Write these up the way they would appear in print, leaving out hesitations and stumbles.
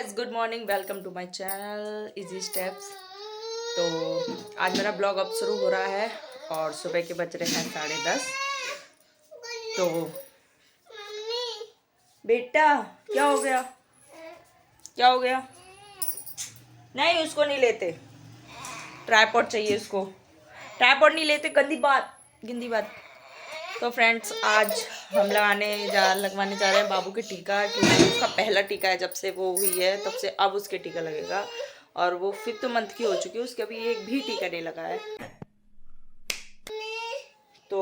Guys, good morning. Welcome to my channel easy steps. तो आज मेरा ब्लॉग अब शुरू हो रहा है और सुबह के बज रहे हैं 10:30। तो बेटा क्या हो गया? क्या हो गया? नहीं, उसको नहीं लेते। ट्राइपॉड चाहिए उसको। ट्राइपॉड नहीं लेते, गंदी बात, गंदी बात। तो फ्रेंड्स, आज हम लगवाने जा रहे हैं बाबू के टीका, क्योंकि उसका पहला टीका है। जब से वो हुई है तब से अब उसके टीका लगेगा और वो 5th मंथ की हो चुकी है, उसके अभी एक भी टीका नहीं लगा है। तो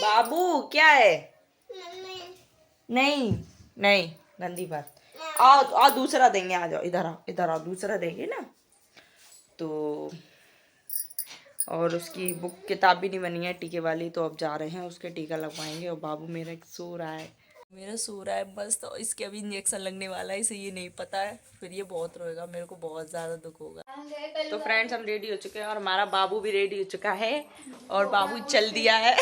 बाबू क्या है? नहीं, नहीं, गंदी बात। आओ आओ, दूसरा देंगे, आ जाओ, इधर आओ, इधर आओ, दूसरा देंगे ना। तो और उसकी बुक किताब भी नहीं बनी है टीके वाली, तो अब जा रहे हैं उसके टीका लगवाएंगे। और बाबू मेरा सो रहा है, बस। तो इसके अभी इंजेक्शन लगने वाला है, इसे ये नहीं पता है, फिर ये बहुत रोएगा, मेरे को बहुत ज़्यादा दुख होगा। तो फ्रेंड्स, हम रेडी हो चुके हैं और हमारा बाबू भी रेडी हो चुका है और बाबू चल दिया है।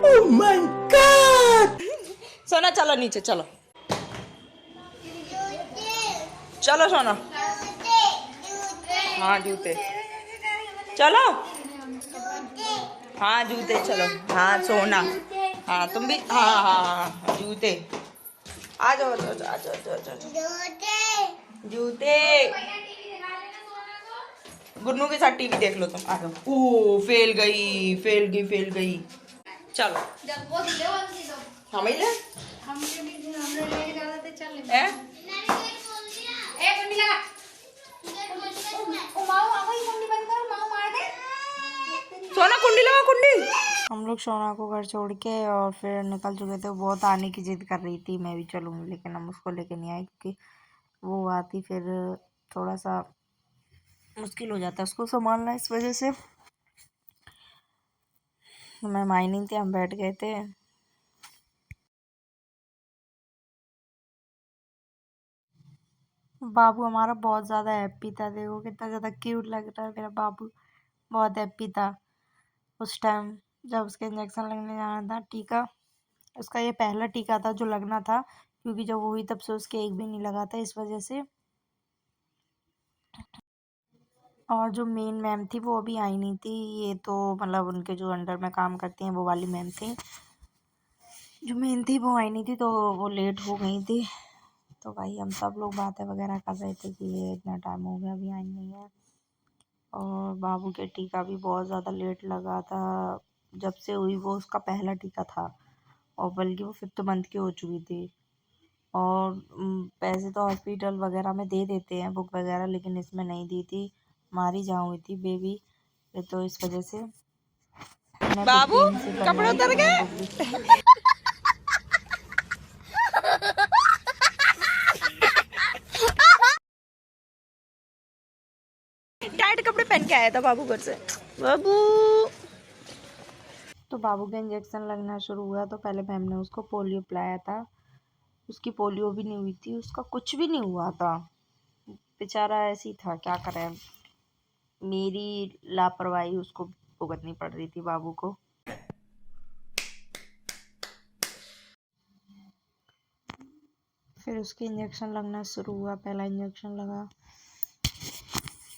Oh my God! सोना चलो नीचे, चलो चलो सोना। हाँ जूते, चलो। हाँ जूते, चलो। हाँ सोना, हाँ तुम भी, हाँ हाँ हाँ जूते। आ जाओ, आ जाओ, आ जाओ, आ जाओ, आ जाओ। जूते। गुन्नू के साथ टीवी देख लो तुम, आ जाओ। ओ फेल गई, फेल गई, फेल गई। चलो हम ही ले हैं? सोना कुंडी लगा, कुंडी। हम लोग सोना को घर छोड़ के और फिर निकल चुके थे। बहुत आने की जिद कर रही थी, मैं भी चलूंगी, लेकिन हम उसको लेके नहीं आए क्योंकि वो आती फिर थोड़ा सा मुश्किल हो जाता है उसको संभालना, इस वजह से मैं मायनी थी, हम बैठ गए थे। बाबू हमारा बहुत ज़्यादा हैप्पी था, देखो कितना ज़्यादा क्यूट लग रहा है मेरा बाबू। बहुत हैप्पी था उस टाइम जब उसके इंजेक्शन लगने जाना था, टीका। उसका ये पहला टीका था जो लगना था, क्योंकि जब वो हुई तब से उसके एक भी नहीं लगा था, इस वजह से। और जो मेन मैम थी वो अभी आई नहीं थी, ये तो मतलब उनके जो अंडर में काम करती हैं वो वाली मैम थी। जो मेन थी वो आई नहीं थी, तो वो लेट हो गई थी। तो भाई हम सब लोग बातें वगैरह कर रहे थे कि ये इतना टाइम हो गया अभी आई नहीं है। और बाबू के टीका भी बहुत ज़्यादा लेट लगा था। जब से हुई वो उसका पहला टीका था, और बल्कि वो 5th मंथ की हो चुकी थी। और पैसे तो हॉस्पिटल वगैरह में दे देते हैं बुक वगैरह, लेकिन इसमें नहीं दी थी। हमारी जहाँ हुई थी बेबी, तो इस वजह से मैंने बुक बाबू भी यहीं से कपड़े बनवाई, उतर तो मैंने गए। बुक भी टाइट कपड़े पहन के आया था बाबू घर से। बाबू तो बाबू का इंजेक्शन लगना शुरू हुआ तो पहले मैम ने उसको पोलियो पिलाया था। उसकी पोलियो भी नहीं हुई थी, उसका कुछ भी नहीं हुआ था, बेचारा ऐसे ही था, क्या करें। मेरी लापरवाही उसको भुगतनी पड़ रही थी बाबू को। फिर उसके इंजेक्शन लगना शुरू हुआ, पहला इंजेक्शन लगा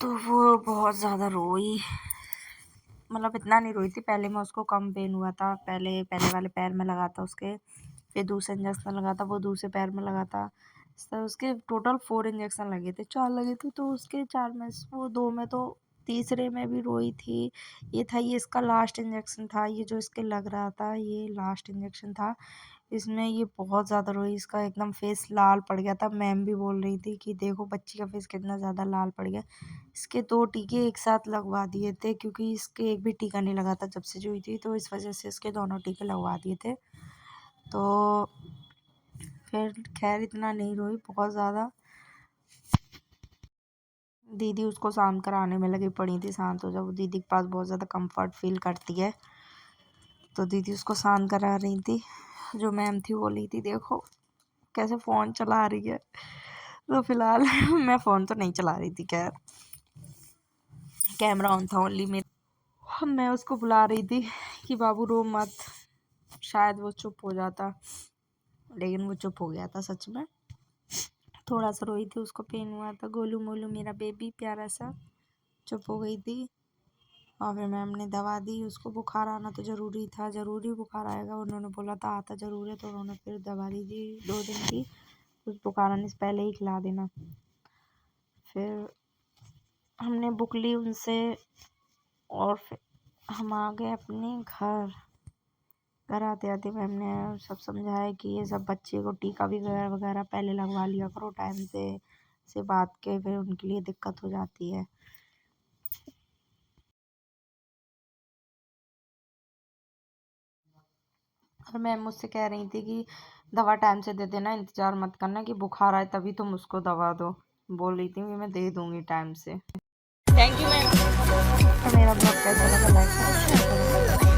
तो वो बहुत ज़्यादा रोई। मतलब इतना नहीं रोई थी, पहले में उसको कम पेन हुआ था, पहले पहले वाले पैर में लगा था उसके। फिर दूसरा इंजेक्शन लगा था, वो दूसरे पैर में लगा था। तो उसके टोटल 4 इंजेक्शन लगे थे, 4 लगे थे, तो उसके 4 में से वो 2 में तो तीसरे में भी रोई थी। ये था, ये इसका लास्ट इंजेक्शन था, ये जो इसके लग रहा था ये लास्ट इंजेक्शन था। इसमें ये बहुत ज़्यादा रोई, इसका एकदम फेस लाल पड़ गया था। मैम भी बोल रही थी कि देखो बच्ची का फेस कितना ज़्यादा लाल पड़ गया। इसके 2 टीके एक साथ लगवा दिए थे, क्योंकि इसके एक भी टीका नहीं लगा था जब से जो हुई थी, तो इस वजह से इसके दोनों टीके लगवा दिए थे। तो फिर खैर इतना नहीं रोई, बहुत ज़्यादा। दीदी उसको शांत कराने में लगी पड़ी थी, शांत हो जाओ। दीदी के पास बहुत ज़्यादा कंफर्ट फील करती है, तो दीदी उसको शांत करा रही थी। जो मैम थी वो ली थी, देखो कैसे फ़ोन चला रही है। तो फिलहाल मैं फ़ोन तो नहीं चला रही थी, खैर कैमरा ऑन था ओनली मेरा। मैं उसको बुला रही थी कि बाबू रो मत, शायद वो चुप हो जाता। लेकिन वो चुप हो गया था सच में। थोड़ा सा रोई थी, उसको पेन हुआ था। गोलू मोलू मेरा बेबी प्यारा सा चुप हो गई थी। और फिर मैम ने दवा दी उसको। बुखार आना तो ज़रूरी था, ज़रूरी बुखार आएगा, उन्होंने बोला था आता ज़रूर है, तो उन्होंने फिर दवा दी थी 2 दिन की। उस बुखार आने से पहले ही खिला देना। फिर हमने बुक ली उनसे और फिर हम आ गए अपने घर। घर आते आते मैम ने सब समझाया कि ये सब बच्चे को टीका वगैरह वगैरह पहले लगवा लिया करो टाइम से बात के, फिर उनके लिए दिक्कत हो जाती है। और मैम मुझसे कह रही थी कि दवा टाइम से दे देना, इंतज़ार मत करना कि बुखार आए तभी तुम उसको दवा दो। बोल रही थी कि मैं दे दूँगी टाइम से। Thank you ma'am. तो मेरा ब्लॉग कैसा लगा, लाइक करो, शेयर करो।